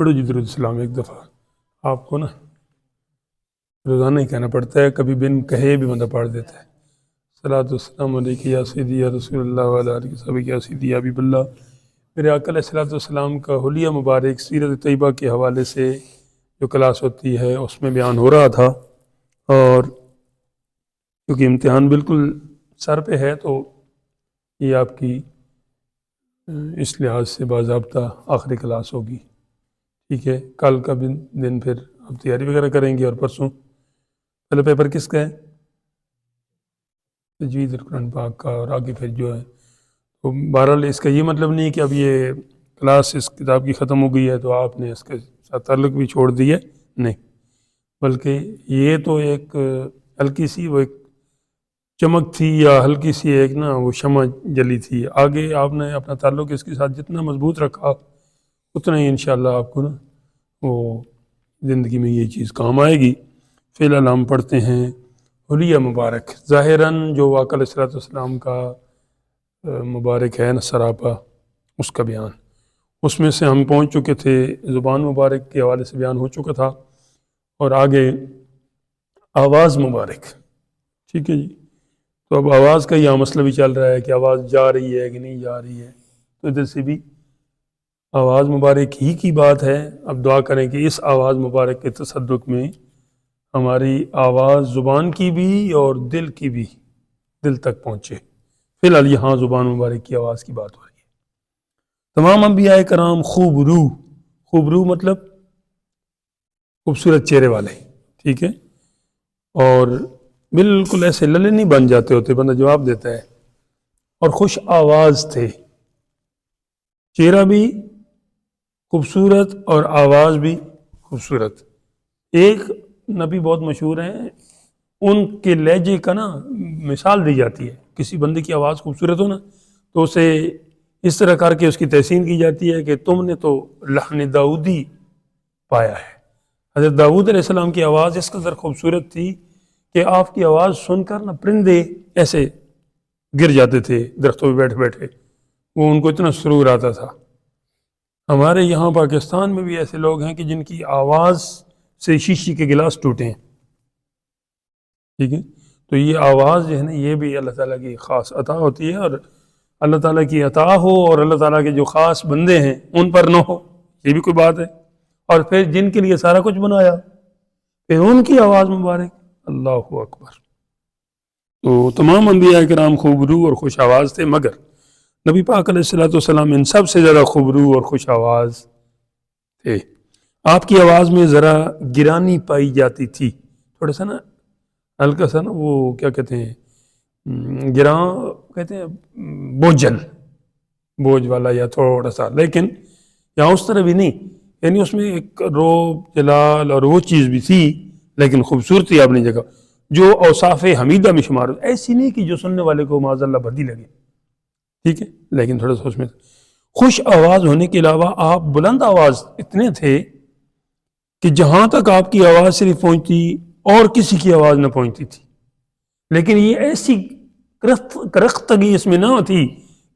پڑھو جی درود السلام ایک دفعہ. آپ کو نا روزانہ ہی کہنا پڑتا ہے، کبھی بن کہے بھی بندہ پڑھ دیتا ہے. صلاۃ والسلام علیک یا سیدی یا رسول اللہ وعلیٰ آلہ وصحبہ یا سیدی یا حبیب اللہ. میرے آقا علیہ الصلوۃ والسلام کا حلیہ مبارک سیرت طیبہ کے حوالے سے جو کلاس ہوتی ہے اس میں بیان ہو رہا تھا، اور کیونکہ امتحان بالکل سر پہ ہے تو یہ آپ کی اس لحاظ سے باضابطہ آخری کلاس ہوگی. ٹھیک ہے، کل کا دن پھر آپ تیاری وغیرہ کریں گے، اور پرسوں پہلے پیپر کس کا ہے؟ تجوید القرآن پاک کا، اور آگے پھر جو ہے تو بہرحال اس کا یہ مطلب نہیں کہ اب یہ کلاس اس کتاب کی ختم ہو گئی ہے تو آپ نے اس کے ساتھ تعلق بھی چھوڑ دیا، نہیں، بلکہ یہ تو ایک ہلکی سی وہ ایک چمک تھی، یا ہلکی سی ایک نا وہ شمع جلی تھی. آگے آپ نے اپنا تعلق اس کے ساتھ جتنا مضبوط رکھا اتنا ہی انشاءاللہ آپ کو نا وہ زندگی میں یہ چیز کام آئے گی. فی الحال ہم پڑھتے ہیں حلیہ مبارک. ظاہراً جو آقا علیہ الصلوۃ والسلام کا مبارک ہے نا سراپا، اس کا بیان، اس میں سے ہم پہنچ چکے تھے، زبان مبارک کے حوالے سے بیان ہو چکا تھا، اور آگے آواز مبارک. ٹھیک ہے جی، تو اب آواز کا یہاں مسئلہ بھی چل رہا ہے کہ آواز جا رہی ہے کہ نہیں جا رہی ہے، تو ادھر سے بھی آواز مبارک ہی کی بات ہے. اب دعا کریں کہ اس آواز مبارک کے تصدق میں ہماری آواز زبان کی بھی اور دل کی بھی دل تک پہنچے. فی الحال یہاں زبان مبارک کی آواز کی بات ہو رہی ہے. تمام انبیاء کرام خوب رو مطلب خوبصورت چہرے والے، ٹھیک ہے، اور بالکل ایسے للے نہیں بن جاتے ہوتے، بندہ جواب دیتا ہے، اور خوش آواز تھے. چہرہ بھی خوبصورت اور آواز بھی خوبصورت. ایک نبی بہت مشہور ہیں، ان کے لہجے کا نا مثال دی جاتی ہے. کسی بندے کی آواز خوبصورت ہو نا تو اسے اس طرح کر کے اس کی تحسین کی جاتی ہے کہ تم نے تو لحن داؤدی پایا ہے. حضرت داؤد علیہ السلام کی آواز اس قدر خوبصورت تھی کہ آپ کی آواز سن کر نا پرندے ایسے گر جاتے تھے درختوں پہ بیٹھے بیٹھے، وہ ان کو اتنا سرور آتا تھا. ہمارے یہاں پاکستان میں بھی ایسے لوگ ہیں کہ جن کی آواز سے شیشی کے گلاس ٹوٹے ہیں. ٹھیک ہے، تو یہ آواز جو ہے نا یہ بھی اللہ تعالیٰ کی خاص عطا ہوتی ہے، اور اللہ تعالیٰ کی عطا ہو اور اللہ تعالیٰ کے جو خاص بندے ہیں ان پر نہ ہو، یہ بھی کوئی بات ہے. اور پھر جن کے لیے سارا کچھ بنایا پھر ان کی آواز مبارک، اللہ اکبر. تو تمام انبیاء کرام خوبرو اور خوش آواز تھے، مگر نبی پاک علیہ الصلوۃ والسلام ان سب سے زیادہ خوبرو اور خوش آواز تھے. آپ کی آواز میں ذرا گرانی پائی جاتی تھی، تھوڑا سا نا ہلکا سا نا وہ کیا کہتے ہیں، گراں کہتے ہیں، بوجھ والا یا تھوڑا سا، لیکن یہاں اس طرح بھی نہیں، یعنی اس میں ایک روب جلال اور وہ چیز بھی تھی، لیکن خوبصورتی اپنی جگہ جو اوصاف حمیدہ میں شمار ہو. ایسی نہیں کہ جو سننے والے کو معاذ اللہ بھدی لگے، ٹھیک ہے، لیکن تھوڑا سا اس میں خوش آواز ہونے کے علاوہ آپ بلند آواز اتنے تھے کہ جہاں تک آپ کی آواز صرف پہنچتی اور کسی کی آواز نہ پہنچتی تھی. لیکن یہ ایسی کرختگی اس میں نہ ہوتی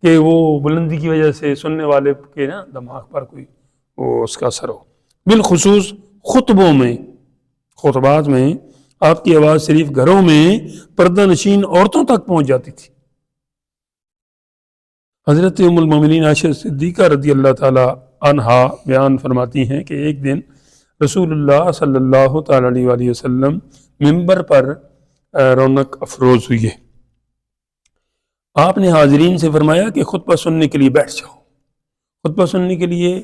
کہ وہ بلندی کی وجہ سے سننے والے کے نا دماغ پر کوئی وہ اس کا اثر ہو. بالخصوص خطبات میں آپ کی آواز صرف گھروں میں پردہ نشین عورتوں تک پہنچ جاتی تھی. حضرت ام المومنین عائشہ صدیقہ رضی اللہ تعالی عنہا بیان فرماتی ہیں کہ ایک دن رسول اللہ صلی اللہ تعالی علیہ وآلہ وسلم ممبر پر رونق افروز ہوئی ہے. آپ نے حاضرین سے فرمایا کہ خطبہ سننے کے لیے بیٹھ جاؤ. خطبہ سننے کے لیے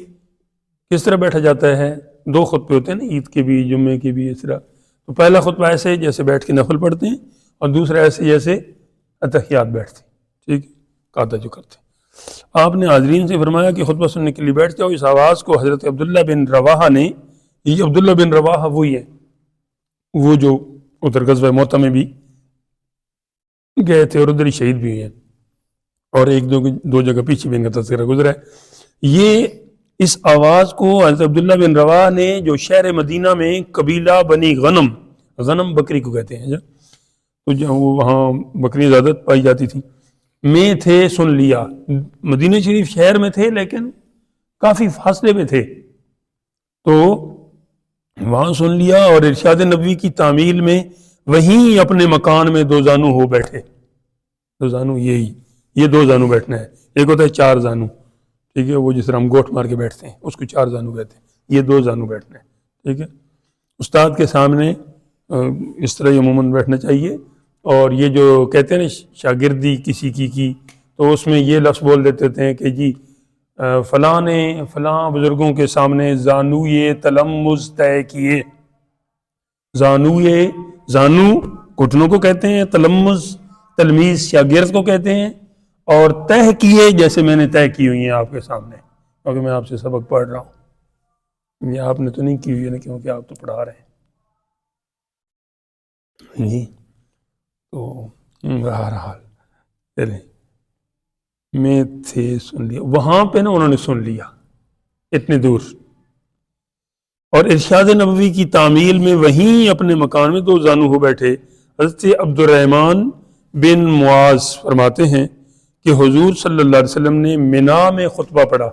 کس طرح بیٹھا جاتا ہے؟ دو خطبے ہوتے ہیں نا، عید کے بھی جمعے کے بھی اس طرح. تو پہلا خطبہ ایسے جیسے بیٹھ کے نفل پڑھتے ہیں، اور دوسرا ایسے جیسے اتحیات بیٹھتے ہیں، ٹھیک ہے، قاعدہ جو کرتے ہیں. آپ نے حاضرین سے فرمایا کہ خطبہ سننے کے لیے بیٹھ جاؤ. اس آواز کو حضرت عبداللہ بن رواحہ نے، یہ عبداللہ بن رواحہ وہی ہے وہ جو ادھر غزوہ موتہ میں بھی گئے تھے اور ادھر ہی شہید بھی ہوئے ہیں، اور ایک دو جگہ پیچھے بھی ان کا تذکرہ گزرا ہے. یہ اس آواز کو حضرت عبداللہ بن رواحہ نے، جو شہر مدینہ میں قبیلہ بنی غنم بکری کو کہتے ہیں، تو جہاں وہاں بکری زیادہ پائی جاتی تھی، میں تھے، سن لیا. مدینہ شریف شہر میں تھے لیکن کافی فاصلے میں تھے، تو وہاں سن لیا، اور ارشاد نبوی کی تعمیل میں وہیں اپنے مکان میں دو زانو ہو بیٹھے. دو زانو یہ دو زانو بیٹھنا ہے. ایک ہوتا ہے چار زانو، ٹھیک ہے، وہ جس طرح ہم گوٹھ مار کے بیٹھتے ہیں اس کو چار زانو کہتے ہیں. یہ دو زانو بیٹھنا ہے، ٹھیک ہے. استاد کے سامنے اس طرح عموماً بیٹھنا چاہیے. اور یہ جو کہتے ہیں نا شاگردی کسی کی تو اس میں یہ لفظ بول دیتے ہیں کہ جی فلاں نے فلاں بزرگوں کے سامنے زانوئے تلمذ طے کیے. زانو گھٹنوں کو کہتے ہیں، تلمذ تلمیذ شاگرد کو کہتے ہیں، اور طے کیے جیسے میں نے طے کی ہوئی ہیں آپ کے سامنے، کیونکہ میں آپ سے سبق پڑھ رہا ہوں. یہ آپ نے تو نہیں کی ہوئی ہے نا، کیونکہ آپ تو پڑھا رہے ہیں جی. تو بہرحال چلیں میں تھے سن لیا وہاں پہ نا، انہوں نے سن لیا اتنے دور. اور ارشاد نبوی کی تعمیل میں وہیں اپنے مکان میں دو زانو ہو بیٹھے. حضرت عبد الرحمن بن معاذ فرماتے ہیں کہ حضور صلی اللہ علیہ وسلم نے منا میں خطبہ پڑھا.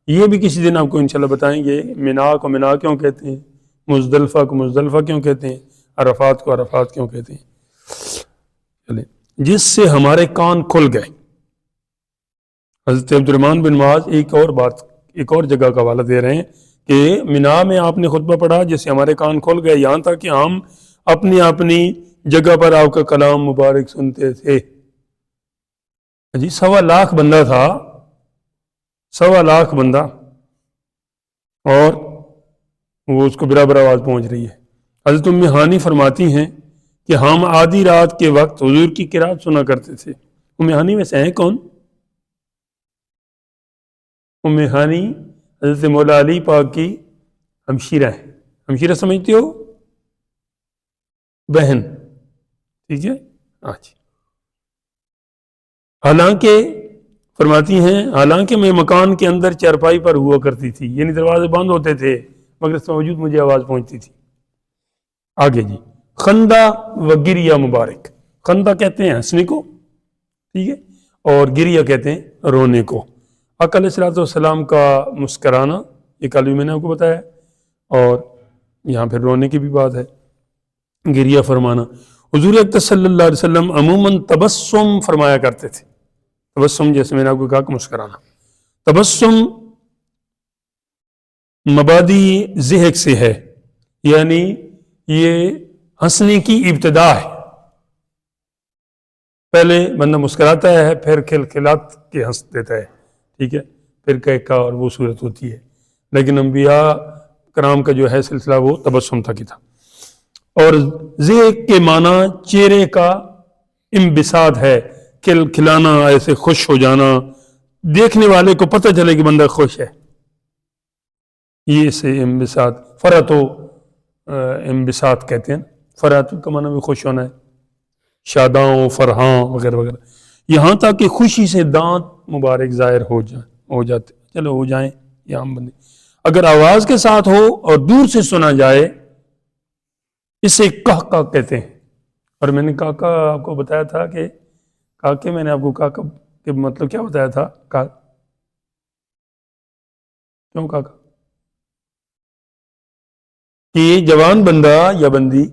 یہ بھی کسی دن آپ کو انشاءاللہ بتائیں گے. منا کو منا کیوں کہتے ہیں، مزدلفہ کو مزدلفہ کیوں کہتے ہیں، عرفات کو عرفات کیوں کہتے ہیں. چلیں، جس سے ہمارے کان کھل گئے. حضرت عبد الرحمن بن معاذ ایک اور جگہ کا حوالہ دے رہے ہیں کہ منا میں آپ نے خطبہ پڑھا جس سے ہمارے کان کھل گئے، یہاں تک کہ ہم اپنی جگہ پر آپ کا کلام مبارک سنتے تھے. جی 1.25 بندہ تھا، 1.25 بندہ، اور وہ اس کو برابر آواز پہنچ رہی ہے. حضرت ام ہانی فرماتی ہیں کہ ہم آدھی رات کے وقت حضور کی قرات سنا کرتے تھے. ام ہانی میں سے ہیں کون؟ ام ہانی حضرت مولا علی پاک کی ہمشیرہ ہے. ہمشیرہ سمجھتے ہو؟ بہن، ٹھیک ہے. اچھا. حالانکہ فرماتی ہیں حالانکہ میں مکان کے اندر چارپائی پر ہوا کرتی تھی، یعنی دروازے بند ہوتے تھے مگر اس باوجود مجھے آواز پہنچتی تھی. آگے جی، خندہ و گریہ مبارک. خندہ کہتے ہیں ہنسنے کو، ٹھیک ہے، اور گریہ کہتے ہیں رونے کو. آقا علیہ الصلوۃ والسلام کا مسکرانا، یہ کل بھی میں نے آپ کو بتایا، اور یہاں پھر رونے کی بھی بات ہے، گریہ فرمانا. حضور اکرم صلی اللہ علیہ وسلم عموماً تبسم فرمایا کرتے تھے. تبسم جیسے میں نے آپ کو کہا کہ مسکرانا. تبسم مبادی ضحک سے ہے، یعنی یہ ہنسنے کی ابتدا ہے. پہلے بندہ مسکراتا ہے، پھر کھلکھلات کے ہنس دیتا ہے، ٹھیک ہے، پھر کہکا اور وہ صورت ہوتی ہے. لیکن انبیاء کرام کا جو ہے سلسلہ وہ تبسم تک ہی تھا. اور ضحک کے معنی چہرے کا انبساط ہے، کھلانا، ایسے خوش ہو جانا، دیکھنے والے کو پتہ چلے کہ بندہ خوش ہے، یہ سے انبساط. فرحت و انبساط کہتے ہیں. فرحت کا معنی بھی خوش ہونا ہے، شاداں فرحاں وغیرہ وغیرہ. یہاں تک کہ خوشی سے دانت مبارک ظاہر ہو جاتے، چلو ہو جائیں، یہ عام بندی. اگر آواز کے ساتھ ہو اور دور سے سنا جائے، اسے کہکا کہتے ہیں. اور میں نے کاکا آپ کو بتایا تھا کہ کاکے، میں نے آپ کو کاکا کہ مطلب کیا بتایا تھا، کیوں کاکا؟ کہ جوان بندہ یا بندی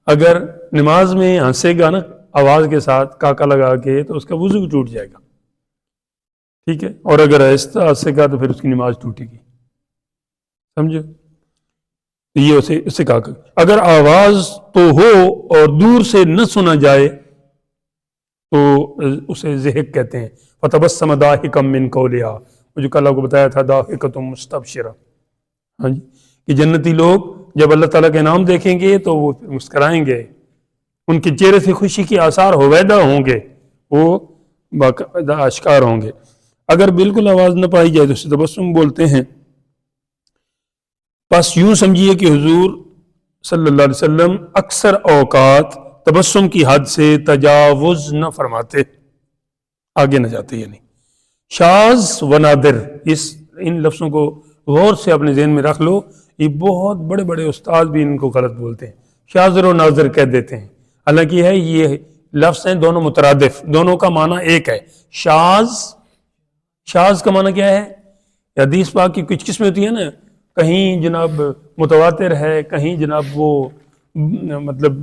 اگر نماز میں ہنسے گا نا آواز کے ساتھ کاکا لگا کے، تو اس کا وضو بھی ٹوٹ جائے گا، ٹھیک ہے. اور اگر آہستہ ہنسے گا تو پھر اس کی نماز ٹوٹے گی، سمجھو. یہ اسے کاکا. اگر آواز تو ہو اور دور سے نہ سنا جائے تو اسے ضحک کہتے ہیں. فَتَبَسَّمَ ضَاحِكًا مِّن قَوْلِهَا، جو کل آپ کو بتایا تھا، ضَاحِكَةٌ مُسْتَبْشِرَةٌ. ہاں جی، کہ جنتی لوگ جب اللہ تعالیٰ کے نام دیکھیں گے تو وہ مسکرائیں گے، ان کے چہرے سے خوشی کے آثار ہویدہ ہوں گے، وہ باقاعدہ اشکار ہوں گے. اگر بالکل آواز نہ پائی جائے تو اسے تبسم بولتے ہیں. بس یوں سمجھیے کہ حضور صلی اللہ علیہ وسلم اکثر اوقات تبسم کی حد سے تجاوز نہ فرماتے، آگے نہ جاتے. یعنی شاذ و نادر، ان لفظوں کو غور سے اپنے ذہن میں رکھ لو. یہ بہت بڑے بڑے استاد بھی ان کو غلط بولتے ہیں، شاذر و ناظر کہہ دیتے ہیں. حالانکہ ہے یہ لفظ ہیں دونوں مترادف، دونوں کا معنی ایک ہے. شاذ کا معنی کیا ہے؟ حدیث پاک کی کچھ قسمیں ہوتی ہیں نا، کہیں جناب متواتر ہے، کہیں جناب وہ مطلب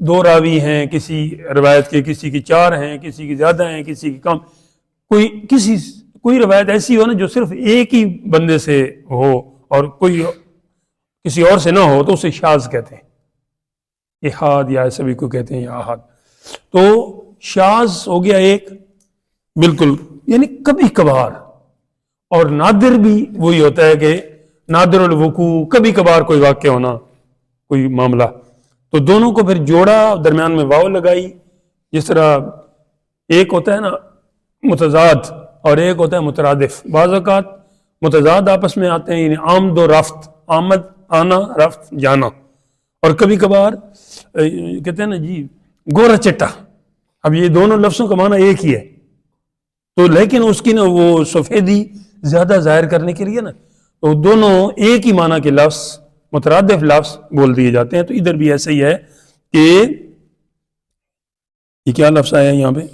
دو راوی ہیں کسی روایت کے، کسی کی چار ہیں، کسی کی زیادہ ہیں، کسی کی کم، کوئی روایت ایسی ہو نا جو صرف ایک ہی بندے سے ہو اور کوئی کسی اور سے نہ ہو تو اسے شاذ کہتے ہیں، احاد یا ایسا بھی کو کہتے ہیں، یا احاد۔ تو شاذ ہو گیا ایک، بالکل یعنی کبھی کبھار، اور نادر بھی وہی ہوتا ہے کہ نادر الوقوع، کبھی کبھار کوئی واقع ہونا، کوئی معاملہ۔ تو دونوں کو پھر جوڑا، درمیان میں واو لگائی، جس طرح ایک ہوتا ہے نا متضاد اور ایک ہوتا ہے مترادف۔ بعض اوقات متضاد آپس میں آتے ہیں، یعنی آمد و رفت، آمد آنا، رفت جانا، اور کبھی کبھار کہتے ہیں نا جی گورا چٹا، اب یہ دونوں لفظوں کا معنی ایک ہی ہے، تو لیکن اس کی نا وہ سفیدی زیادہ ظاہر کرنے کے لیے نا تو دونوں ایک ہی معنی کے لفظ، مترادف لفظ بول دیے جاتے ہیں۔ تو ادھر بھی ایسا ہی ہے کہ یہ کیا لفظ آیا یہاں پہ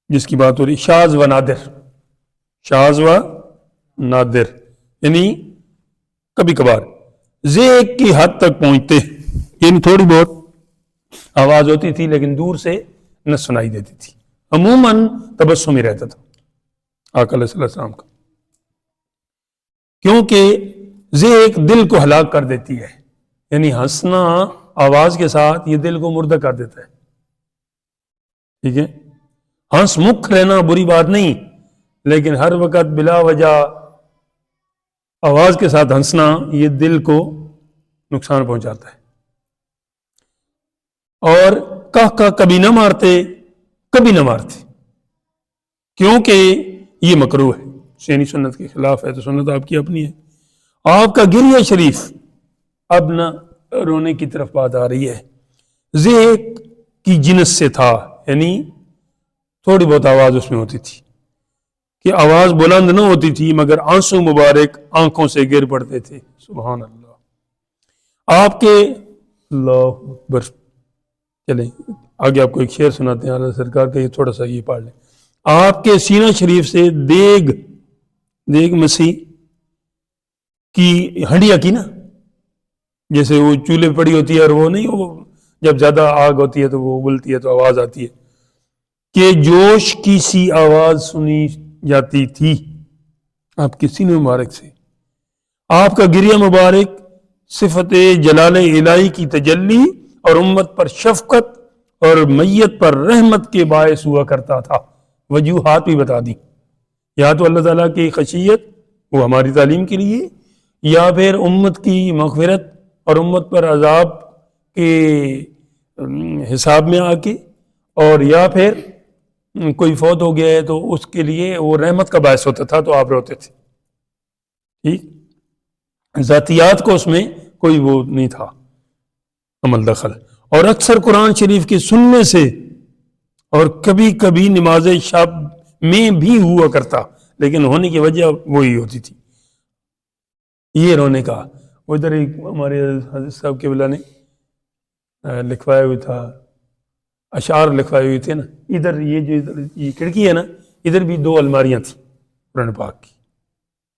جس کی بات ہو رہی، شاذ و نادر، شاذ و نادر، یعنی کبھی کبھار، ذیک کی حد تک پہنچتے، یعنی تھوڑی بہت آواز ہوتی تھی لیکن دور سے نہ سنائی دیتی تھی، عموماً تبسم ہی رہتا تھا آقا علیہ السلام کا، کیونکہ ذیک دل کو ہلاک کر دیتی ہے، یعنی ہنسنا آواز کے ساتھ یہ دل کو مردہ کر دیتا ہے، ٹھیک ہے۔ ہنس مکھ رہنا بری بات نہیں، لیکن ہر وقت بلا وجہ آواز کے ساتھ ہنسنا یہ دل کو نقصان پہنچاتا ہے۔ اور کہ کبھی نہ مارتے، کبھی نہ مارتے، کیونکہ یہ مکروہ ہے، شینی سنت کے خلاف ہے، تو سنت آپ کی اپنی ہے۔ آپ کا گریہ شریف، اب نہ رونے کی طرف بات آ رہی ہے، ذیک کی جنس سے تھا، یعنی تھوڑی بہت آواز اس میں ہوتی تھی، کہ آواز بلند نہ ہوتی تھی مگر آنسو مبارک آنکھوں سے گر پڑتے تھے، سبحان اللہ۔ آپ کے اللہ اکبر، چلیں آگے آپ کو ایک شعر سناتے ہیں اعلیٰ سرکار کا، یہ تھوڑا سا یہ پڑھ لیں۔ آپ کے سینہ شریف سے دیگ مسیح کی ہنڈیا کی نا، جیسے وہ چولہے پہ پڑی ہوتی ہے اور وہ نہیں، وہ جب زیادہ آگ ہوتی ہے تو وہ ابلتی ہے تو آواز آتی ہے، کہ جوش کی سی آواز سنی جاتی تھی آپ کے سینے مبارک سے۔ آپ کا گریہ مبارک صفت جلال الہی کی تجلی اور امت پر شفقت اور میت پر رحمت کے باعث ہوا کرتا تھا۔ وجوہات بھی بتا دی، یا تو اللہ تعالیٰ کی خشیت وہ ہماری تعلیم کے لیے، یا پھر امت کی مغفرت اور امت پر عذاب کے حساب میں آ کے، اور یا پھر کوئی فوت ہو گیا ہے تو اس کے لیے وہ رحمت کا باعث ہوتا تھا تو آپ روتے تھے، ٹھیک۔ ذاتیات کو اس میں کوئی وہ نہیں تھا عمل دخل، اور اکثر قرآن شریف کے سننے سے اور کبھی کبھی نماز شب میں بھی ہوا کرتا، لیکن ہونے کی وجہ وہی ہوتی تھی یہ رونے کا۔ وہ ادھر ایک ہمارے حضرت صاحب کے بلا نے لکھوائے ہوئے تھا، اشعار لکھوائے ہوئے تھے نا، ادھر یہ جو ادھر یہ کھڑکی ہے نا، ادھر بھی 2 الماریاں تھیں قرآن پاک کی،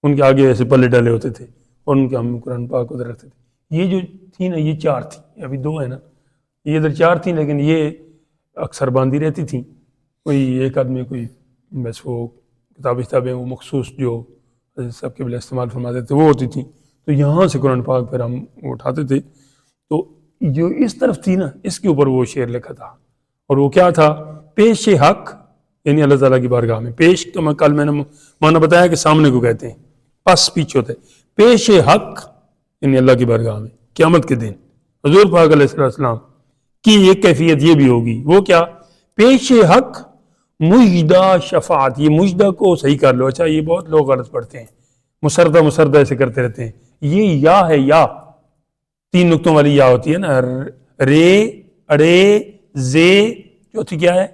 ان کے آگے ایسے پلے ڈالے ہوتے تھے اور ان کے ہم قرآن پاک ادھر رکھتے تھے۔ یہ جو تھی نا یہ 4 تھیں، ابھی 2 ہیں نا، یہ ادھر 4 تھیں لیکن یہ اکثر باندھی رہتی تھیں، کوئی ایک آدمی کوئی بس وہ کتابیں وہ مخصوص جو سب کے بلا استعمال فرماتے تھے وہ ہوتی تھیں، تو یہاں سے قرآن پاک پھر ہم اٹھاتے تھے، تو جو اس طرف تھی نا اس کے اوپر وہ شعر لکھا تھا، اور وہ کیا تھا، پیش حق، یعنی اللہ تعالیٰ کی بارگاہ میں پیش کا کل میں نے معنی بتایا کہ سامنے کو کہتے ہیں، پس پیچھے ہوتے، پیش حق یعنی اللہ کی بارگاہ میں قیامت کے دن حضور پاک علیہ السلام کی ایک کیفیت یہ بھی ہوگی، وہ کیا، پیش حق مجدہ شفاعت، یہ مجدہ کو صحیح کر لو، اچھا یہ بہت لوگ غلط پڑھتے ہیں، مسردہ ایسے کرتے رہتے ہیں، یہ یا ہے، یا 3 نقطوں والی یا ہوتی ہے نا، رے اڑے زے، چوتھی کیا ہے،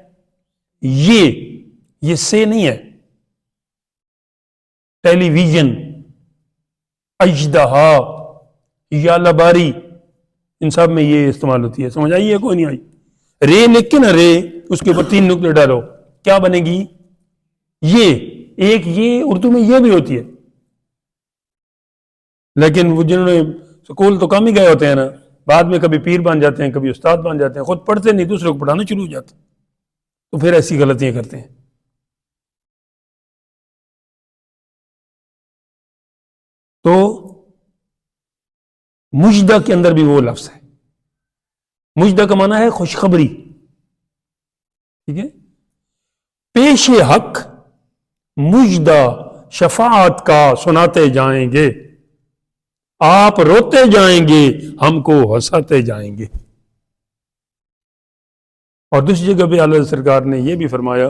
یہ سے نہیں ہے، ٹیلی ویژن، اجدہا یا لباری، ان سب میں یہ استعمال ہوتی ہے، سمجھ آئی ہے کوئی نہیں آئی؟ رے لکھ کے نا، رے اس کے اوپر 3 نقطے ڈالو، کیا بنے گی، یہ ایک، یہ اردو میں یہ بھی ہوتی ہے، لیکن وہ جنہوں نے سکول تو کم ہی گئے ہوتے ہیں نا، بعد میں کبھی پیر بن جاتے ہیں، کبھی استاد بن جاتے ہیں، خود پڑھتے نہیں، دوسروں کو پڑھانا شروع ہو جاتے، تو پھر ایسی غلطیاں کرتے ہیں۔ تو مجدہ کے اندر بھی وہ لفظ ہے، مجدہ کا معنی ہے خوشخبری، ٹھیک ہے؟ پیش حق مجدہ شفاعت کا سناتے جائیں گے، آپ روتے جائیں گے، ہم کو ہنساتے جائیں گے۔ اور دوسری جگہ پہ اعلیٰ سرکار نے یہ بھی فرمایا،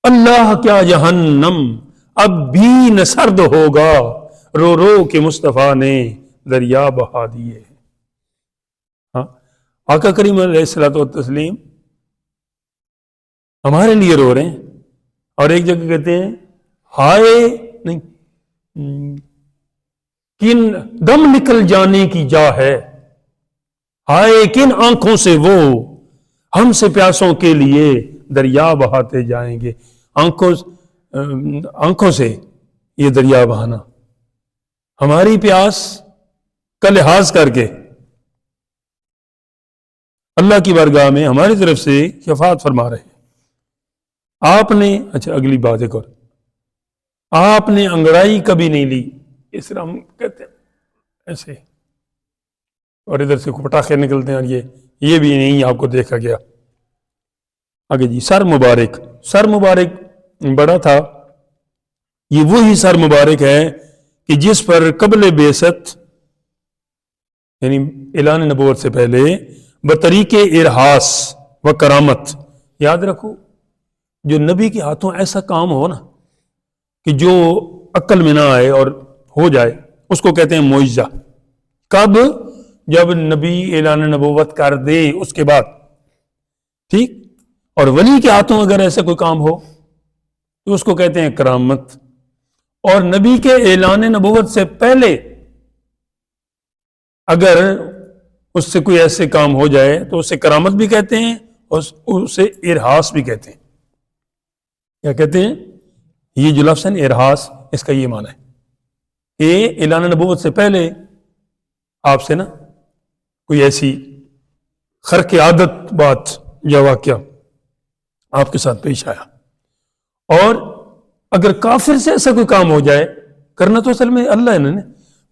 اللہ کیا جہنم اب بھی نہ سرد ہوگا، رو رو کے مصطفیٰ نے دریا بہا دیے۔ ہاں، آقا کریم علیہ الصلوۃ والتسلیم ہمارے لیے رو رہے ہیں، اور ایک جگہ کہتے ہیں ہائے نہیں، کن دم نکل جانے کی جا ہے، ہائے کن آنکھوں سے وہ ہم سے پیاسوں کے لیے دریا بہاتے جائیں گے۔ آنکھوں سے یہ دریا بہانا، ہماری پیاس کا لحاظ کر کے اللہ کی بارگاہ میں ہماری طرف سے شفاعت فرما رہے ہیں۔ آپ نے، اچھا اگلی بات ایک اور، آپ نے انگڑائی کبھی نہیں لی، اس طرح ہم کہتے ہیں ایسے، اور ادھر سے پٹاخے نکلتے ہیں، اور یہ بھی نہیں آپ کو دیکھا گیا۔ آگے جی، سر مبارک، سر مبارک بڑا تھا، یہ وہی سر مبارک ہے کہ جس پر قبل بعثت یعنی اعلان نبوت سے پہلے بطریق ارہاس و کرامت، یاد رکھو جو نبی کے ہاتھوں ایسا کام ہو نا کہ جو عقل میں نہ آئے اور ہو جائے، اس کو کہتے ہیں معجزہ۔ کب؟ جب نبی اعلان نبوت کر دے اس کے بعد، ٹھیک؟ اور ولی کے ہاتھوں اگر ایسا کوئی کام ہو تو اس کو کہتے ہیں کرامت۔ اور نبی کے اعلان نبوت سے پہلے اگر اس سے کوئی ایسے کام ہو جائے تو اسے کرامت بھی کہتے ہیں اور اسے ارہاس بھی کہتے ہیں۔ کیا کہتے ہیں؟ یہ جو لفظ ہے ارہاس، اس کا یہ معنی ہے کہ اعلان نبوت سے پہلے آپ سے نا کوئی ایسی خرق عادت بات یا واقعہ آپ کے ساتھ پیش آیا، اور اگر کافر سے ایسا کوئی کام ہو جائے، کرنا تو اصل میں اللہ نے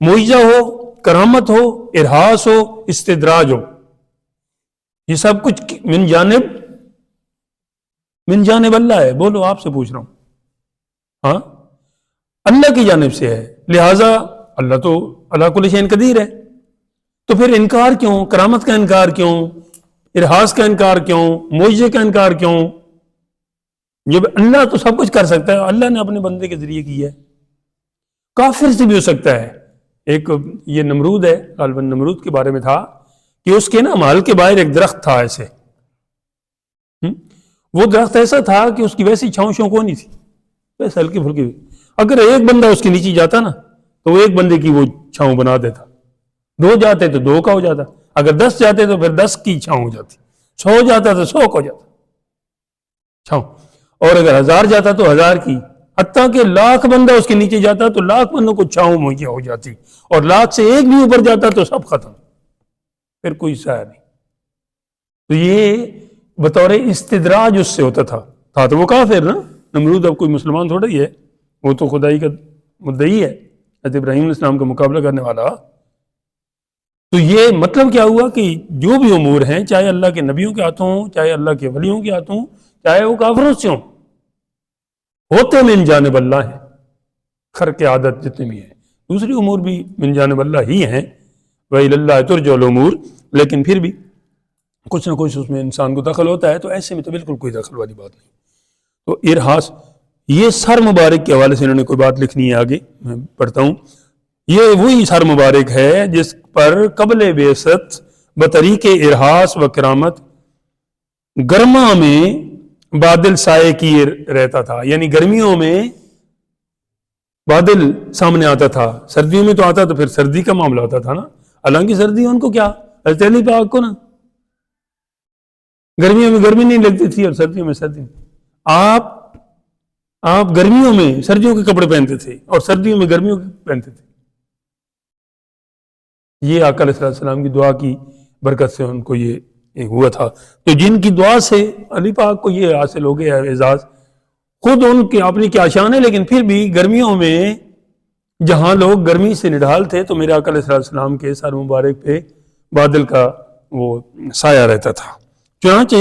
معجزہ ہو، کرامت ہو، ارہاس ہو، استدراج ہو، یہ سب کچھ من جانب اللہ ہے۔ بولو، آپ سے پوچھ رہا ہوں، ہاں اللہ کی جانب سے ہے، لہذا اللہ تو اللہ کل شیء قدیر ہے، تو پھر انکار کیوں؟ کرامت کا انکار کیوں؟ ارہاس کا انکار کیوں؟ معجزے کا انکار کیوں؟ جب اللہ تو سب کچھ کر سکتا ہے، اللہ نے اپنے بندے کے ذریعے کی ہے۔ کافر سے بھی ہو سکتا ہے۔ ایک یہ نمرود ہے، غالباً نمرود کے بارے میں تھا کہ اس کے نا محل کے باہر ایک درخت تھا ایسے، وہ درخت ایسا تھا کہ اس کی ویسی چھاؤں شوں کو نہیں تھی، ویسے ہلکی پھلکی، اگر ایک بندہ اس کے نیچے جاتا نا تو وہ ایک بندے کی وہ چھاؤں بنا دیتا، 2 جاتے تو 2 کا ہو جاتا، اگر 10 جاتے تو پھر 10 کی چھاؤں ہو جاتی، 100 جاتا تو 100 کا ہو جاتا چھاؤں، اور اگر 1000 جاتا تو 1000 کی، حتیٰ کہ 1,00,000 بندہ اس کے نیچے جاتا تو 1,00,000 بندوں کو چھاؤں مہیا ہو جاتی، اور 1,00,000 سے ایک بھی اوپر جاتا تو سب ختم، پھر کوئی سایہ نہیں۔ تو یہ بطور استدراج اس سے ہوتا تھا تو وہ کافر نا، نمرود اب کوئی مسلمان تھوڑا ہی ہے، وہ تو خدائی کا مدعی ہے، حضرت ابراہیم علیہ السلام کا مقابلہ کرنے والا۔ تو یہ مطلب کیا ہوا کہ جو بھی امور ہیں، چاہے اللہ کے نبیوں کے ہاتھوں ہوں، چاہے اللہ کے ولیوں کے ہاتھوں ہوں، چاہے وہ کافروں سے ہوں، ہوتے من جانب اللہ ہیں، خرق عادت جتنے بھی ہیں، دوسری امور بھی من جانب اللہ ہی ہیں، وَإِلَى اللَّهِ تُرْجَعُ الْأُمُورُ، لیکن پھر بھی کچھ نہ کچھ اس میں انسان کو دخل ہوتا ہے، تو ایسے میں تو بالکل کوئی دخل والی بات نہیں۔ تو ارہاس، یہ سر مبارک کے حوالے سے انہوں نے کوئی بات لکھنی ہے، آگے میں پڑھتا ہوں۔ یہ وہی سر مبارک ہے جس پر قبل بعثت بطریق ارہاس و کرامت گرما میں بادل سائے کی رہتا تھا، یعنی گرمیوں میں بادل سامنے آتا تھا، سردیوں میں تو آتا تو پھر سردی کا معاملہ ہوتا تھا نا، حالانکہ سردی ان کو کیا، حضرت علی پاک کو نا گرمیوں میں گرمی نہیں لگتی تھی اور سردیوں میں سردی، آپ گرمیوں میں سردیوں کے کپڑے پہنتے تھے اور سردیوں میں گرمیوں کے پہنتے تھے، یہ آقا علیہ السلام کی دعا کی برکت سے ان کو یہ ہوا تھا. تو جن کی دعا سے علی پاک کو یہ حاصل ہو گیا اعزاز، خود ان کی اپنی کیا شان ہے، لیکن پھر بھی گرمیوں میں جہاں لوگ گرمی سے نڈھال تھے تو میرے آقا علیہ السلام کے سر مبارک پہ بادل کا وہ سایہ رہتا تھا. چنانچہ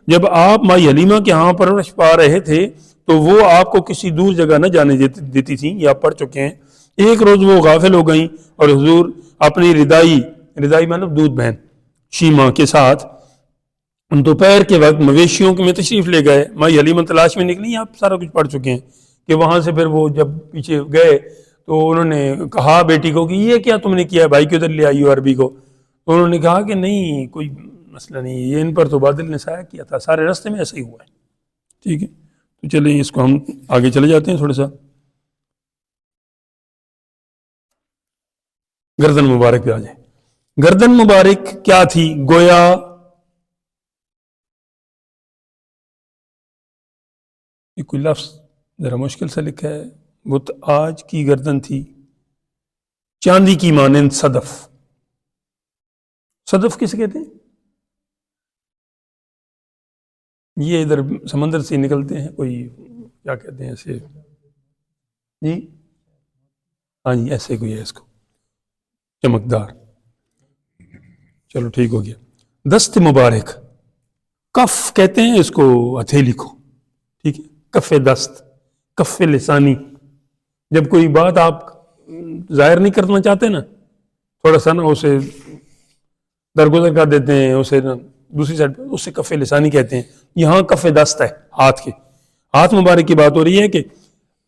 جب آپ مائی حلیمہ کے ہاں پرورش پا رہے تھے تو وہ آپ کو کسی دور جگہ نہ جانے دیتی تھیں، یہ آپ پڑھ چکے ہیں. ایک روز وہ غافل ہو گئیں اور حضور اپنی ردائی مطلب دودھ بہن شیمہ کے ساتھ دوپہر کے وقت مویشیوں میں تشریف لے گئے. مائی حلیمہ تلاش میں نکلی، آپ سارا کچھ پڑھ چکے ہیں کہ وہاں سے پھر وہ جب پیچھے گئے تو انہوں نے کہا بیٹی کو کہ یہ کیا تم نے کیا ہے، بھائی کے ادھر لے آئی ہو عربی کو. تو انہوں نے کہا کہ نہیں کوئی مسئلہ نہیں، یہ ان پر تو بادل نے سایہ کیا تھا، سارے راستے میں ایسا ہی ہوا ہے. ٹھیک ہے، تو چلیں اس کو ہم آگے چلے جاتے ہیں تھوڑا سا. گردن مبارک پہ آ جائیں. گردن مبارک کیا تھی؟ گویا یہ کوئی لفظ ذرا مشکل سے لکھا ہے، بت آج کی گردن تھی چاندی کی مانند صدف. صدف کسے کہتے ہیں؟ یہ ادھر سمندر سے نکلتے ہیں، کوئی کیا کہتے ہیں ایسے، جی ہاں جی ایسے کوئی ہے اس کو، چمکدار. چلو ٹھیک ہو گیا. دست مبارک، کف کہتے ہیں اس کو ہتھیلی کو، ٹھیک ہے، کف دست، کف لسانی. جب کوئی بات آپ ظاہر نہیں کرنا چاہتے نا، تھوڑا سا نا اسے درگزر کر دیتے ہیں، اسے نا دوسری سائڈ پہ، اس سے کف لسانی کہتے ہیں. یہاں کف دست ہے، ہاتھ کے، ہاتھ مبارک کی بات ہو رہی ہے کہ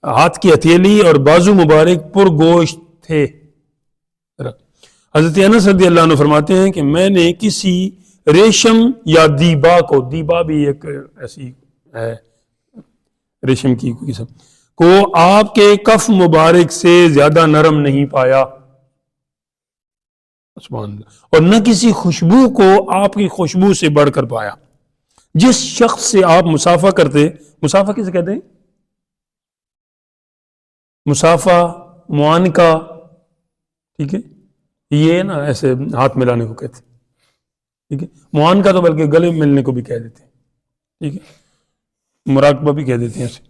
ہاتھ کی ہتھیلی اور بازو مبارک پر گوشت تھے. حضرت انس رضی اللہ عنہ فرماتے ہیں کہ میں نے کسی ریشم یا دیبا کو، دیبا بھی ایک ایسی ہے ریشم کی قسم کو، آپ کے کف مبارک سے زیادہ نرم نہیں پایا، سبحان اللہ، اور نہ کسی خوشبو کو آپ کی خوشبو سے بڑھ کر پایا. جس شخص سے آپ مسافہ کرتے، مسافہ کسے کہتے ہیں؟ مسافہ، معانقہ، ٹھیک ہے، یہ نا ایسے ہاتھ ملانے کو کہتے ہیں، ٹھیک ہے. معانقہ تو بلکہ گلے ملنے کو بھی کہہ دیتے ہیں، ٹھیک ہے، مراقبہ بھی کہہ دیتے ہیں اسے.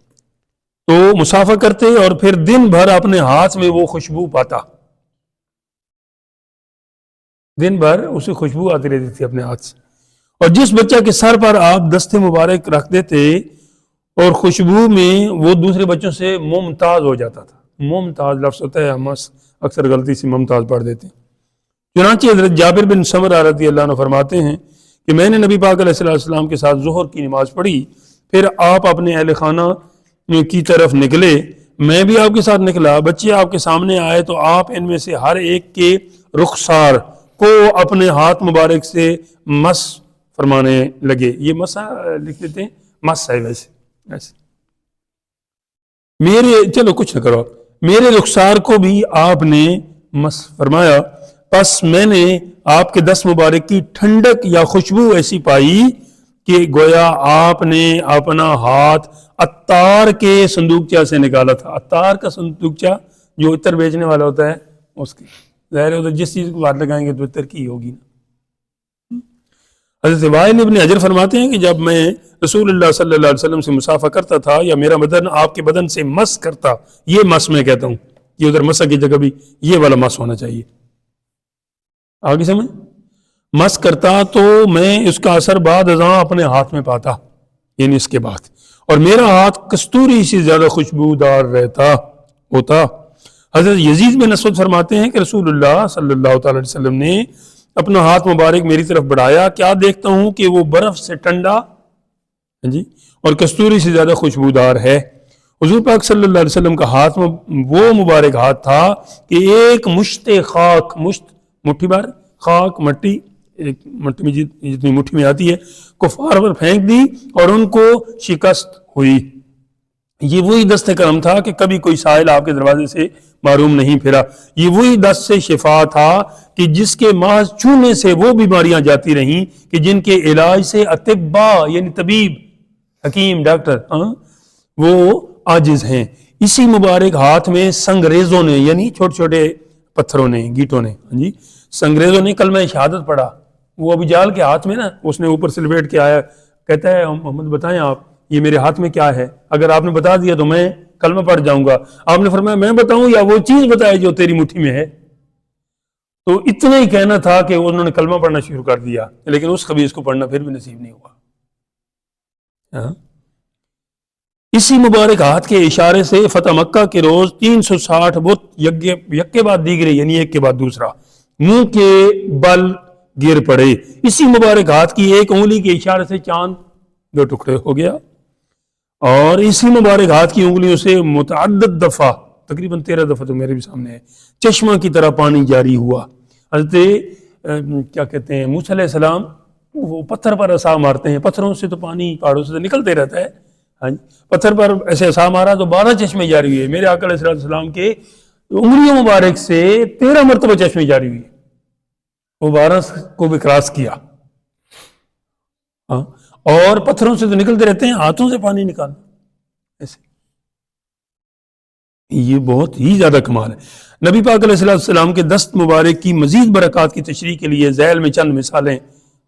تو مسافہ کرتے اور پھر دن بھر اپنے ہاتھ میں وہ خوشبو پاتا، دن بھر اسے خوشبو آتی رہتی تھی اپنے ہاتھ سے. اور جس بچہ کے سر پر آپ دست مبارک رکھ دیتے اور خوشبو میں وہ دوسرے بچوں سے ممتاز ہو جاتا تھا. ممتاز لفظ ہوتا ہے، ہم اکثر غلطی سے ممتاز پڑھ دیتے ہیں. چنانچہ حضرت جابر بن سمرہ رضی اللہ عنہ فرماتے ہیں کہ میں نے نبی پاک علیہ السلام کے ساتھ ظہر کی نماز پڑھی، پھر آپ اپنے اہل خانہ کی طرف نکلے، میں بھی آپ کے ساتھ نکلا. بچے آپ کے سامنے آئے تو آپ ان میں سے ہر ایک کے رخسار کو اپنے ہاتھ مبارک سے مس فرمانے لگے. یہ مسا لکھ دیتے ہیں، مس ہے ویسے میرے، چلو کچھ نہ کرو، میرے رخسار کو بھی آپ نے مس فرمایا. پس میں نے آپ کے دست مبارک کی ٹھنڈک یا خوشبو ایسی پائی کہ گویا آپ نے اپنا ہاتھ عطار کے صندوقچہ سے نکالا تھا. عطار کا صندوقچہ جو عطر بیچنے والا ہوتا ہے، اس کی ظاہر ہے جس چیز کو ہاتھ لگائیں گے تو عطر کی ہوگی نا. حضرت وائل ابن حجر فرماتے ہیں کہ جب میں رسول اللہ صلی اللہ علیہ وسلم سے مسافہ کرتا تھا یا میرا بدن آپ کے بدن سے مس کرتا، یہ مس میں کہتا ہوں، یہ ادھر مسا کی جگہ بھی یہ والا مس ہونا چاہیے، آگے سمجھ، مس کرتا تو میں اس کا اثر بعد ازاں اپنے ہاتھ میں پاتا، یعنی اس کے بعد، اور میرا ہاتھ کستوری سے زیادہ خوشبودار رہتا ہوتا. حضرت یزید بن اسود فرماتے ہیں کہ رسول اللہ صلی اللہ تعالی علیہ وسلم نے اپنا ہاتھ مبارک میری طرف بڑھایا، کیا دیکھتا ہوں کہ وہ برف سے ٹھنڈا جی اور کستوری سے زیادہ خوشبودار ہے. حضور پاک صلی اللہ علیہ وسلم کا ہاتھ وہ مبارک ہاتھ تھا کہ ایک مشت خاک، مشت مٹھی بار خاک، مٹی، ایک مٹی میں جتنی مٹھی میں آتی ہے، کفار پر پھینک دی اور ان کو شکست ہوئی. یہ وہی دست کرم تھا کہ کبھی کوئی سائل آپ کے دروازے سے معروم نہیں پھرا. یہ وہی دست سے شفا تھا کہ جس کے محض چھونے سے وہ بیماریاں جاتی رہیں کہ جن کے علاج سے اطباء یعنی طبیب، حکیم، ڈاکٹر وہ عاجز ہیں. اسی مبارک ہاتھ میں سنگریزوں نے، یعنی چھوٹے چھوٹے پتھروں نے، گیٹوں نے، جی انگریزوں نے کلمہ شہادت پڑھا، وہ ابو جہل کے ہاتھ میں نا، اس نے اوپر سے لپیٹ کے آیا، کہتا ہے محمد بتائیں آپ یہ میرے ہاتھ میں کیا ہے، اگر آپ نے بتا دیا تو میں کلمہ پڑھ جاؤں گا۔ آپ نے فرمایا میں بتاؤں یا وہ چیز بتائے جو تیری مٹھی میں ہے؟ تو اتنا ہی کہنا تھا کہ انہوں نے کلمہ پڑھنا شروع کر دیا، لیکن اس خبیث کو پڑھنا پھر بھی نصیب نہیں ہوا۔ اسی مبارک ہاتھ کے اشارے سے فتح مکہ کے روز 360 بت یک کے بعد دیگرے، یعنی ایک کے بعد دوسرا، منہ کے بل گر پڑے۔ اسی مبارک ہاتھ کی ایک انگلی کے اشارے سے چاند 2 ٹکڑے ہو گیا، اور اسی مبارک ہاتھ کی انگلیوں سے متعدد دفعہ، تقریباً 13 دفعہ تو میرے بھی سامنے ہے، چشمہ کی طرح پانی جاری ہوا۔ حضرت کیا کہتے ہیں موسیٰ علیہ السلام وہ پتھر پر عصا مارتے ہیں، پتھروں سے تو پانی پہاڑوں سے نکلتے رہتا ہے، پتھر پر ایسے عصا مارا تو 12 چشمے جاری ہوئے۔ میرے آقا علیہ السلام کے انگلیوں مبارک سے 13 مرتبہ چشمے جاری ہوئے، وہ 12 کو بھی کراس کیا۔ اور پتھروں سے تو نکلتے رہتے ہیں، ہاتھوں سے پانی نکالنا ایسے، یہ بہت ہی زیادہ کمال ہے۔ نبی پاک علیہ السلام کے دست مبارک کی مزید برکات کی تشریح کے لیے ذیل میں چند مثالیں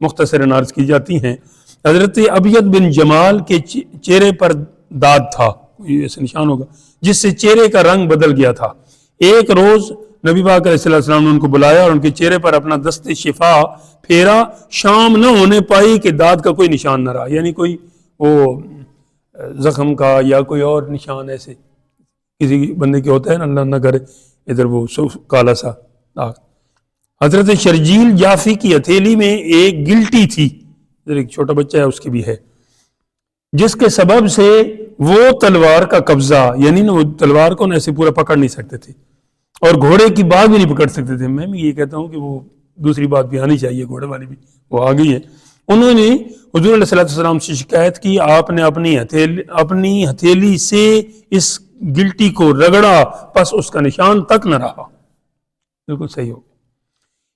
مختصراً عرض کی جاتی ہیں۔ حضرت ابیت بن جمال کے چہرے پر داد تھا، ایسے نشان ہوگا، جس سے چہرے کا رنگ بدل گیا تھا۔ ایک روز نبی پاک علیہ السلام نے ان کو بلایا اور ان کے چہرے پر اپنا دست شفا پھیرا، شام نہ ہونے پائی کہ داد کا کوئی نشان نہ رہا، یعنی کوئی وہ زخم کا یا کوئی اور نشان ایسے کسی بندے کے ہوتا ہے نا، اللہ نہ کرے ادھر وہ کالا سا داغ۔ حضرت شرجیل جافی کی ہتھیلی میں ایک گلٹی تھی، ایک چھوٹا بچہ ہے اس کی بھی ہے، جس کے سبب سے وہ تلوار کا قبضہ، یعنی نا وہ تلوار کو ایسے پورا پکڑ نہیں سکتے تھے، اور گھوڑے کی بات بھی نہیں پکڑ سکتے تھے۔ میں بھی یہ کہتا ہوں کہ وہ دوسری بات بھی آنی چاہیے، گھوڑے والی بھی وہ آ گئی ہے۔ انہوں نے حضور علیہ السلام سے شکایت کی، آپ نے اپنی ہتھیلی سے اس گلٹی کو رگڑا، پس اس کا نشان تک نہ رہا۔ بالکل صحیح ہو۔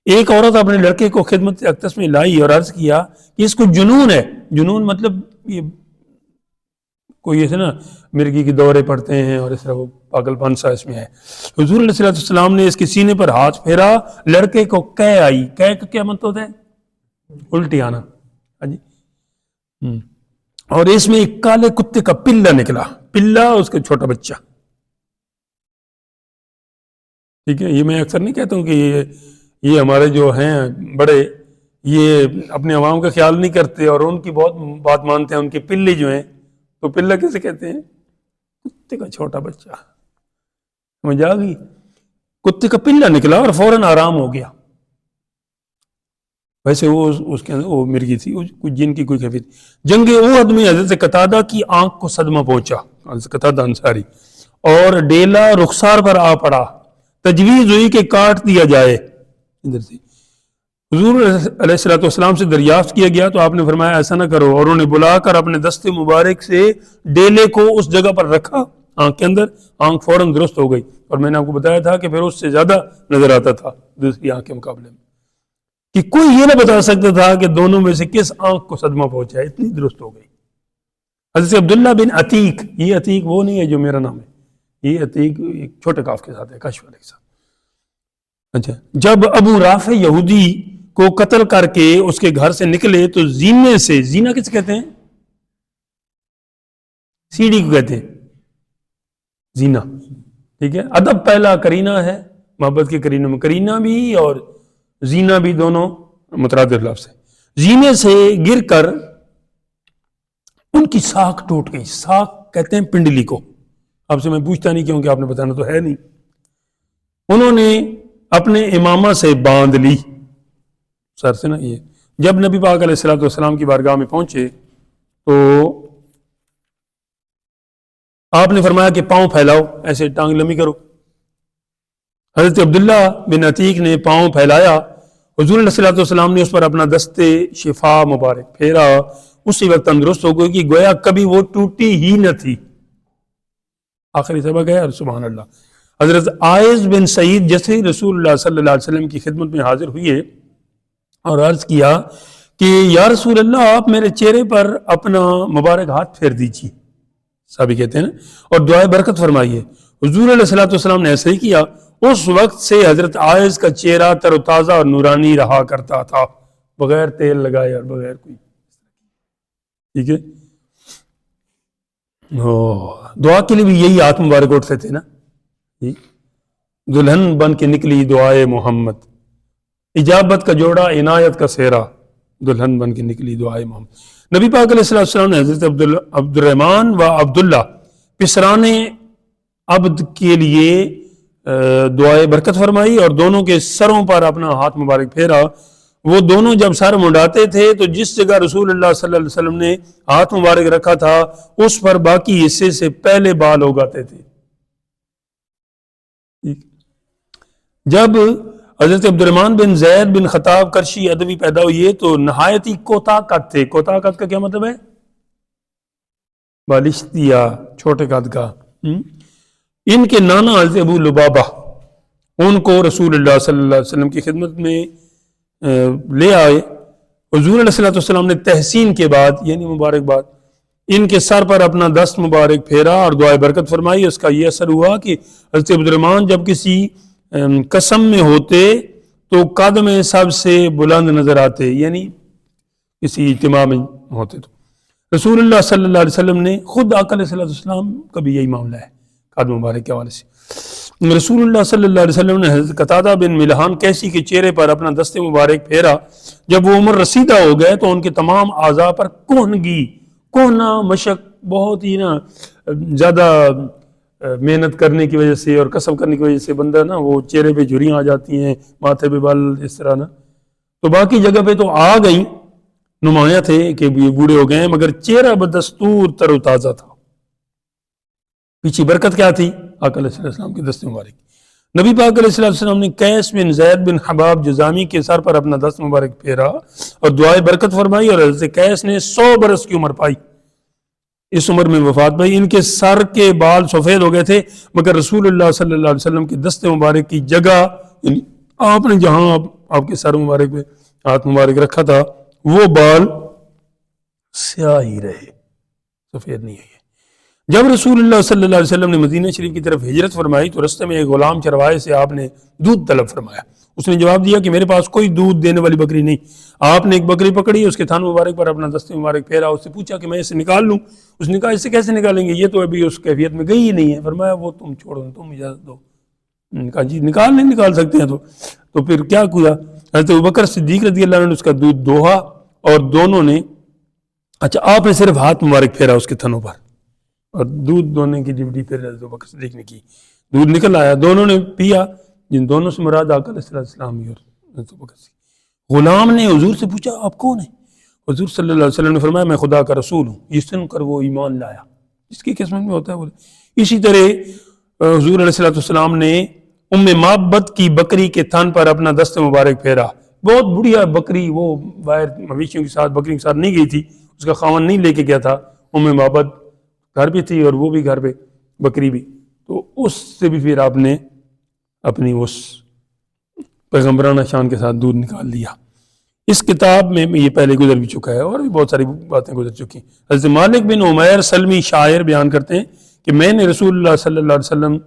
ایک عورت اپنے لڑکے کو خدمت اقدس میں لائی اور عرض کیا کہ اس کو جنون ہے۔ جنون مطلب یہ کوئی ایسے نا مرگی کی دورے پڑتے ہیں اور اس طرح وہ پاگل پن سا اس میں ہے۔ حضور علیہ السلام نے اس کے سینے پر ہاتھ پھیرا، لڑکے کو قے آئی۔ قے کا کیا مطلب ہے؟ الٹی آنا، جی۔ اور اس میں ایک کالے کتے کا پلہ نکلا، پلہ اس کا چھوٹا بچہ، ٹھیک ہے۔ یہ میں اکثر نہیں کہتا ہوں کہ یہ ہمارے جو ہیں بڑے یہ اپنے عوام کا خیال نہیں کرتے اور ان کی بہت بات مانتے ہیں، ان کے پلے جو ہیں، تو پلہ کیسے کہتے ہیں؟ کتے کا چھوٹا بچہ، سمجھ آ گئی؟ کتے کا پلہ نکلا اور فوراً آرام ہو گیا۔ ویسے وہ اس کے اندر وہ مرغی تھی، کچھ جن کی کوئی کیفیت۔ جنگ احد میں حضرت قتادہ کی آنکھ کو صدمہ پہنچا، حضرت قتادہ انصاری، اور ڈیلا رخسار پر آ پڑا۔ تجویز ہوئی کہ کاٹ دیا جائے۔ ادھر سے حضور علیہ السلام سے دریافت کیا گیا تو آپ نے فرمایا ایسا نہ کرو، اور انہوں نے بلا کر اپنے دست مبارک سے ڈیلے کو اس جگہ پر رکھا آنکھ کے اندر، آنکھ فوراً درست ہو گئی۔ اور میں نے آپ کو بتایا تھا کہ پھر اس سے زیادہ نظر آتا تھا دوسری آنکھ کے مقابلے میں، کہ کوئی یہ نہ بتا سکتا تھا کہ دونوں میں سے کس آنکھ کو صدمہ پہنچا ہے، اتنی درست ہو گئی۔ حضرت عبداللہ بن عتیق، یہ عتیق وہ نہیں ہے جو میرا نام ہے، یہ عتیق ایک چھوٹے کاف کے ساتھ ہے، کشف والے کے ساتھ۔ اچھا، جب ابو رافع یہودی کو قتل کر کے اس کے گھر سے نکلے تو زینے سے، زینہ کس کہتے ہیں؟ سیڑھی کو کہتے ہیں زینہ، ٹھیک ہے۔ ادب پہلا کرینہ ہے، محبت کے کرینوں میں کرینہ بھی اور زینہ بھی دونوں مترادف لفظ ہے۔ زینے سے گر کر ان کی ساکھ ٹوٹ گئی، ساکھ کہتے ہیں پنڈلی کو۔ آپ سے میں پوچھتا نہیں کیوں کہ آپ نے بتانا تو ہے نہیں۔ انہوں نے اپنے امامہ سے باندھ لی، سر سے نا۔ یہ جب نبی پاک علیہ السلام کی بارگاہ میں پہنچے تو آپ نے فرمایا کہ پاؤں پھیلاؤ، ایسے ٹانگ لمبی کرو۔ حضرت عبداللہ بن عتیق نے پاؤں پھیلایا، حضور علیہ السلام نے اس پر اپنا دست شفا مبارک پھیرا، اسی وقت تندرست ہو گئی کہ گویا کبھی وہ ٹوٹی ہی نہ تھی۔ آخری سبق ہے، اور سبحان اللہ۔ حضرت عائض بن سعید جیسے رسول اللہ صلی اللہ علیہ وسلم کی خدمت میں حاضر ہوئے اور عرض کیا کہ یا رسول اللہ، آپ میرے چہرے پر اپنا مبارک ہاتھ پھیر دیجیے، صحابی کہتے ہیں نا، اور دعائے برکت فرمائیے۔ حضور علیہ السلام نے ایسا ہی کیا، اس وقت سے حضرت عائز کا چہرہ تر و تازہ اور نورانی رہا کرتا تھا، بغیر تیل لگائے اور بغیر کوئی. ٹھیک ہے. دعا کے لیے بھی یہی ہاتھ مبارک اٹھتے تھے نا. دلہن بن کے نکلی دعائے محمد، اجابت کا جوڑا عنایت کا سہرا، دلہن بن کے نکلی دعائے محمد. نبی پاک علیہ السلام نے حضرت عبد الرحمن و عبداللہ پسران عبد کے لیے دعائے برکت فرمائی اور دونوں کے سروں پر اپنا ہاتھ مبارک پھیرا. وہ دونوں جب سر منڈاتے تھے تو جس جگہ رسول اللہ صلی اللہ علیہ وسلم نے ہاتھ مبارک رکھا تھا اس پر باقی حصے سے پہلے بال اگاتے تھے. جب حضرت عبد الرحمن بن زید بن خطاب کرشی ادوی پیدا ہوئے تو نہایت ہی کوتا قد تھے. کوتا قد کا کیا مطلب ہے؟ بالشتی یا چھوٹے قد کا. ان کے نانا حضرت ابو لبابہ ان کو رسول اللہ صلی اللہ علیہ وسلم کی خدمت میں لے آئے. حضور علیہ السلام نے تحسین کے بعد یعنی مبارکباد ان کے سر پر اپنا دست مبارک پھیرا اور دعائے برکت فرمائی. اس کا یہ اثر ہوا کہ حضرت عبد الرحمن جب کسی قسم میں ہوتے تو قد میں سب سے بلند نظر آتے، یعنی کسی اجتماع میں ہوتے تو رسول اللہ صلی اللہ علیہ وسلم نے خود آقا علیہ السلام کا بھی یہی معاملہ ہے قد مبارک کے حوالے سے. رسول اللہ صلی اللہ علیہ وسلم نے حضرت قتادہ بن ملحان کیسی کے چہرے پر اپنا دست مبارک پھیرا. جب وہ عمر رسیدہ ہو گئے تو ان کے تمام اعضاء پر کہنگی، کوہنا مشق، بہت ہی نا زیادہ محنت کرنے کی وجہ سے اور کسب کرنے کی وجہ سے بندہ نا وہ چہرے پہ جھریاں آ جاتی ہیں، ماتھے پہ بال اس طرح نا. تو باقی جگہ پہ تو آ گئیں، نمایاں تھے کہ یہ بوڑھے ہو گئے ہیں، مگر چہرہ بدستور تر و تازہ تھا. پیچھے برکت کیا تھی؟ آقا علیہ السلام کے دست مبارک. نبی پاک علیہ السلام نے قیس بن زید بن حباب جزامی کے سر پر اپنا دست مبارک پھیرا اور دعائے برکت فرمائی اور حضرت قیس نے 100 برس کی عمر پائی. اس عمر میں وفات پائی. ان کے سر کے بال سفید ہو گئے تھے مگر رسول اللہ صلی اللہ علیہ وسلم کے دست مبارک کی جگہ یعنی آپ نے جہاں آپ کے سر مبارک پہ ہاتھ مبارک رکھا تھا وہ بال سیاہ ہی رہے، سفید نہیں ہے. جب رسول اللہ صلی اللہ علیہ وسلم نے مدینہ شریف کی طرف ہجرت فرمائی تو رستے میں ایک غلام چروائے سے آپ نے دودھ طلب فرمایا. اس نے جواب دیا کہ میرے پاس کوئی دودھ دینے والی بکری نہیں. آپ نے ایک بکری پکڑی، اس کے تھن مبارک پر اپنا دست مبارک پھیرا. اس سے پوچھا کہ میں اسے نکال لوں؟ اس نے کہا اس سے کیسے نکالیں گے، یہ تو ابھی اس کیفیت میں گئی ہی نہیں ہے. فرمایا وہ تم چھوڑو، تم اجازت دو. کہا جی نکال نہیں نکال سکتے ہیں تو پھر کیا کیا؟ حضرت ابوبکر صدیق رضی اللہ عنہ نے اس کا دودھ دوہا اور دونوں نے آپ نے صرف ہاتھ مبارک پھیرا اس کے تھنوں پر اور دودھ دونے کی ڈیوٹی پھر حضرت ابوبکر صدیق نے کی. دودھ نکل آیا، دونوں نے پیا، جن دونوں سے مراد آقا علیہ السلام اور حضرت ابوبکر صدیق. غلام نے حضور سے پوچھا آپ کون ہیں؟ حضور صلی اللہ علیہ وسلم نے فرمایا میں خدا کا رسول ہوں. یہ سن کر وہ ایمان لایا. اس کی قسمت میں ہوتا ہے بولے. اسی طرح حضور علیہ السلام نے ام معبد کی بکری کے تھن پر اپنا دست مبارک پھیرا. بہت بڑھیا بکری، وہ باہر مویشیوں کے ساتھ بکری کے ساتھ نہیں گئی تھی، اس کا خاوند نہیں لے کے گیا تھا. ام معبد گھر بھی تھی اور وہ بھی گھر پہ بکری بھی. تو اس سے بھی پھر آپ نے اپنی اس پیغمبرانہ شان کے ساتھ دودھ نکال لیا. اس کتاب میں یہ پہلے گزر بھی چکا ہے اور بھی بہت ساری باتیں گزر چکی ہیں. حضرت مالک بن عمیر سلمی شاعر بیان کرتے ہیں کہ میں نے رسول اللہ صلی اللہ علیہ وسلم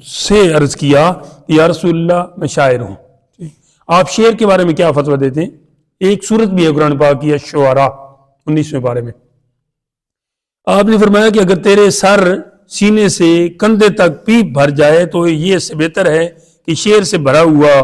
سے عرض کیا یا رسول اللہ میں شاعر ہوں. آپ شعر کے بارے میں کیا فتویٰ دیتے ہیں؟ ایک صورت بھی ہے قرآن پاک کی الشعراء 19ویں پارے میں. آپ نے فرمایا کہ اگر تیرے سر سینے سے کندھے تک پیپ بھر جائے تو یہ اس سے بہتر ہے کہ شعر سے بھرا ہوا.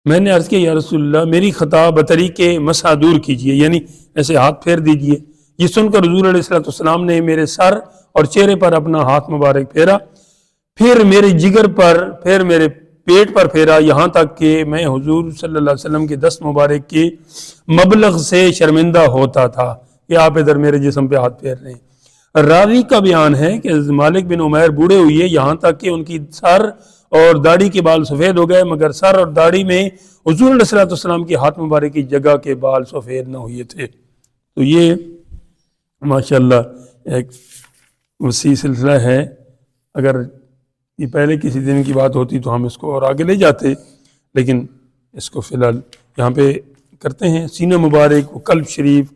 میں نے عرض کیا یا رسول اللہ میری خطا بطریق مسح دور کیجئے، یعنی ایسے ہاتھ پھیر دیجئے. یہ سن کر حضور علیہ السلام نے میرے سر اور چہرے پر اپنا ہاتھ مبارک پھیرا، پھر میرے جگر پر، پھر میرے پیٹ پر پھیرا، یہاں تک کہ میں حضور صلی اللہ علیہ وسلم کے دست مبارک کے مبلغ سے شرمندہ ہوتا تھا کہ آپ ادھر میرے جسم پہ ہاتھ پھیر رہے ہیں. راوی کا بیان ہے کہ مالک بن عمیر بوڑھے ہوئے یہاں تک کہ ان کی سر اور داڑھی کے بال سفید ہو گئے مگر سر اور داڑھی میں حضور علیہ السلام کی ہاتھ مبارک کی جگہ کے بال سفید نہ ہوئے تھے. تو یہ ماشاءاللہ ایک وسیع سلسلہ ہے. اگر یہ پہلے کسی دن کی بات ہوتی تو ہم اس کو اور آگے لے جاتے، لیکن اس کو فی الحال یہاں پہ کرتے ہیں. سینہ مبارک و قلب شریف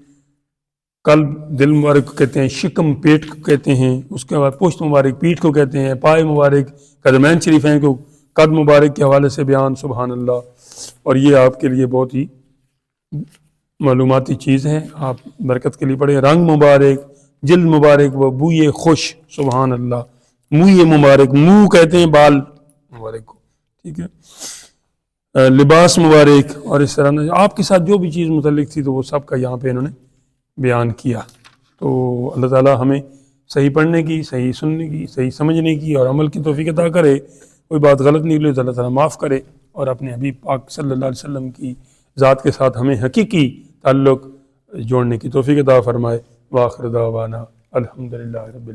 قلب دل مبارک کو کہتے ہیں، شکم پیٹ کو کہتے ہیں، اس کے بعد پشت مبارک پیٹھ کو کہتے ہیں، پائے مبارک قدمین شریفین کو قد مبارک کے حوالے سے بیان، سبحان اللہ۔ اور یہ آپ کے لیے بہت ہی معلوماتی چیز ہے، آپ برکت کے لیے پڑھیں۔ رنگ مبارک، جلد مبارک، وہ بوئے خوش، سبحان اللہ۔ منہ مبارک، منہ کہتے ہیں بال مبارک کو، ٹھیک ہے۔ لباس مبارک، اور اس طرح آپ کے ساتھ جو بھی چیز متعلق تھی تو وہ سب کا یہاں پہ انہوں نے بیان کیا۔ تو اللہ تعالی ہمیں صحیح پڑھنے کی، صحیح سننے کی، صحیح سمجھنے کی اور عمل کی توفیق عطا کرے۔ کوئی بات غلط نکلے تو اللہ تعالیٰ معاف کرے، اور اپنے حبیب پاک صلی اللہ علیہ وسلم کی ذات کے ساتھ ہمیں حقیقی تعلق جوڑنے کی توفیق عطا فرمائے۔ وآخر دعوانا الحمدللہ رب العالمین۔